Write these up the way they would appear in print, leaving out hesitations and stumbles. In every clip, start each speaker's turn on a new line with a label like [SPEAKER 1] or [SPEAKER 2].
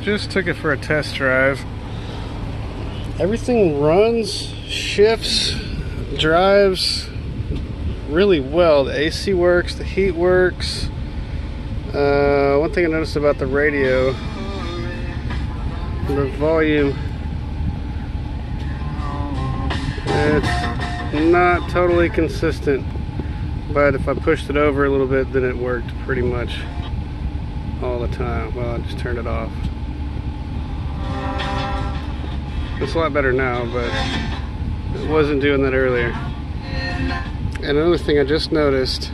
[SPEAKER 1] just took it for a test drive. Everything runs, shifts, drives really well. The AC works, the heat works. One thing I noticed about the radio, the volume, it's not totally consistent, but if I pushed it over a little bit, then it worked pretty much all the time. Well, I just turned it off. It's a lot better now, but it wasn't doing that earlier. And another thing I just noticed,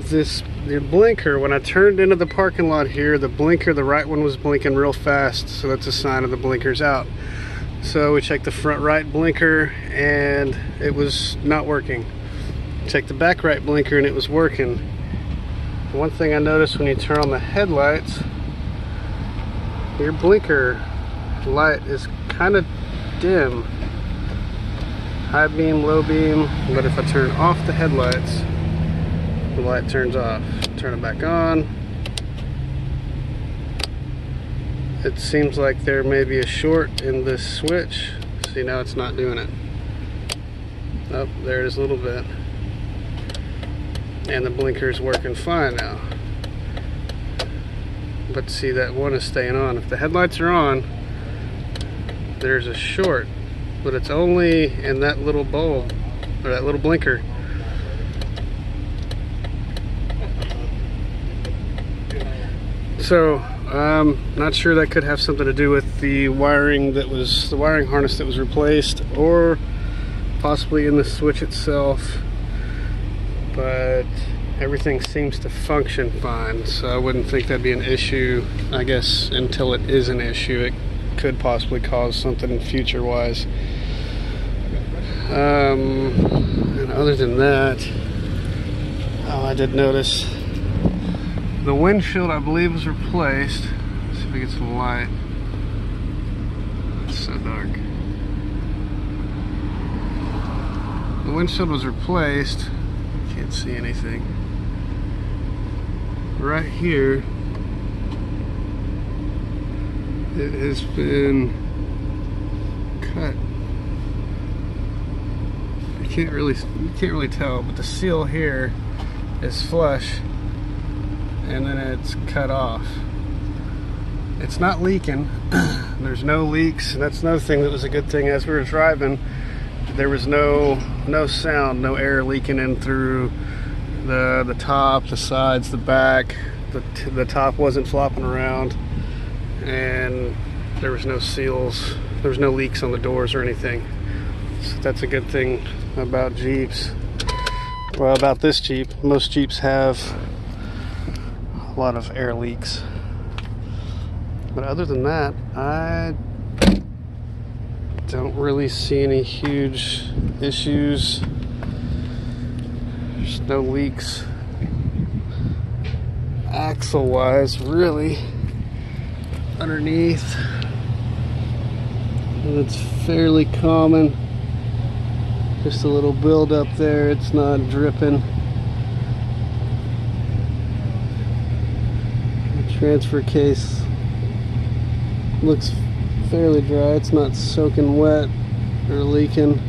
[SPEAKER 1] the blinker, when I turned into the parking lot here, the blinker, the right one was blinking real fast, so that's a sign of the blinker's out. So we checked the front right blinker and it was not working. Checked the back right blinker and it was working. One thing I noticed when you turn on the headlights, your blinker light is kind of dim. High beam, low beam, but if I turn off the headlights, the light turns off. Turn it back on. It seems like there may be a short in this switch. See, now it's not doing it. Oh, there it is a little bit. And the blinker is working fine now. But see, that one is staying on. If the headlights are on, there's a short, but it's only in that little bulb, or that little blinker. So, not sure, that could have something to do with the wiring harness that was replaced, or possibly in the switch itself. But everything seems to function fine, so I wouldn't think that'd be an issue. I guess until it is an issue, it could possibly cause something future-wise. And other than that, oh, I did notice the windshield, I believe, was replaced. Let's see if we get some light. It's so dark. The windshield was replaced. Can't see anything. Right here, it has been cut. You can't really tell, but the seal here is flush, and then it's cut off. It's not leaking. There's no leaks, and that's another thing that was a good thing. As we were driving, there was no sound, no air leaking in through the top, the sides, the back. The top wasn't flopping around, and there was no seals. There was no leaks on the doors or anything. So that's a good thing about Jeeps. Well, about this Jeep, most Jeeps have a lot of air leaks. But other than that, I don't really see any huge issues. There's no leaks axle wise, really, underneath. And it's fairly common. Just a little build up there, it's not dripping. The transfer case looks fairly dry, it's not soaking wet or leaking.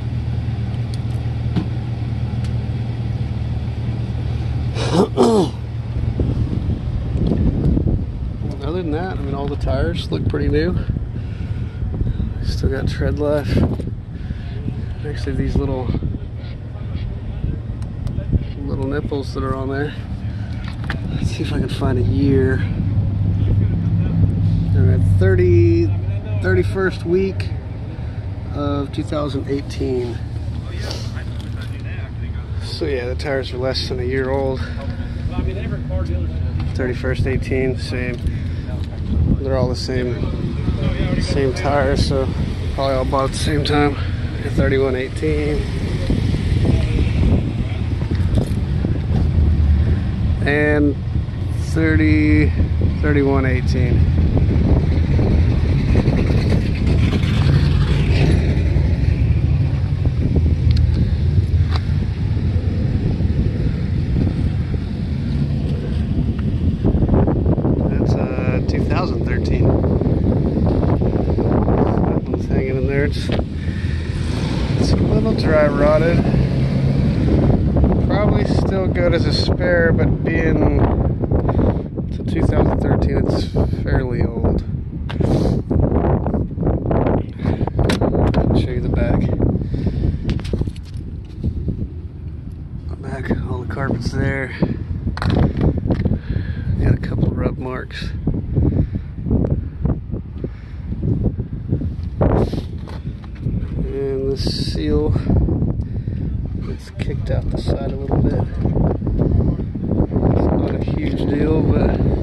[SPEAKER 1] Other than that, I mean, all the tires look pretty new. Still got tread left. Actually, these little nipples that are on there. Let's see if I can find a year. They're at 31st week of 2018. So yeah, the tires are less than a year old. 31st 18, same. They're all the same tires, so probably all bought at the same time. 3118 and 3118. That's 2013. dry rotted. Probably still good as a spare, but being to 2013, it's fairly old. I'll show you the back. All the carpet's there. Got a couple of rub marks. And the seal, it's kicked out the side a little bit. It's not a huge deal, but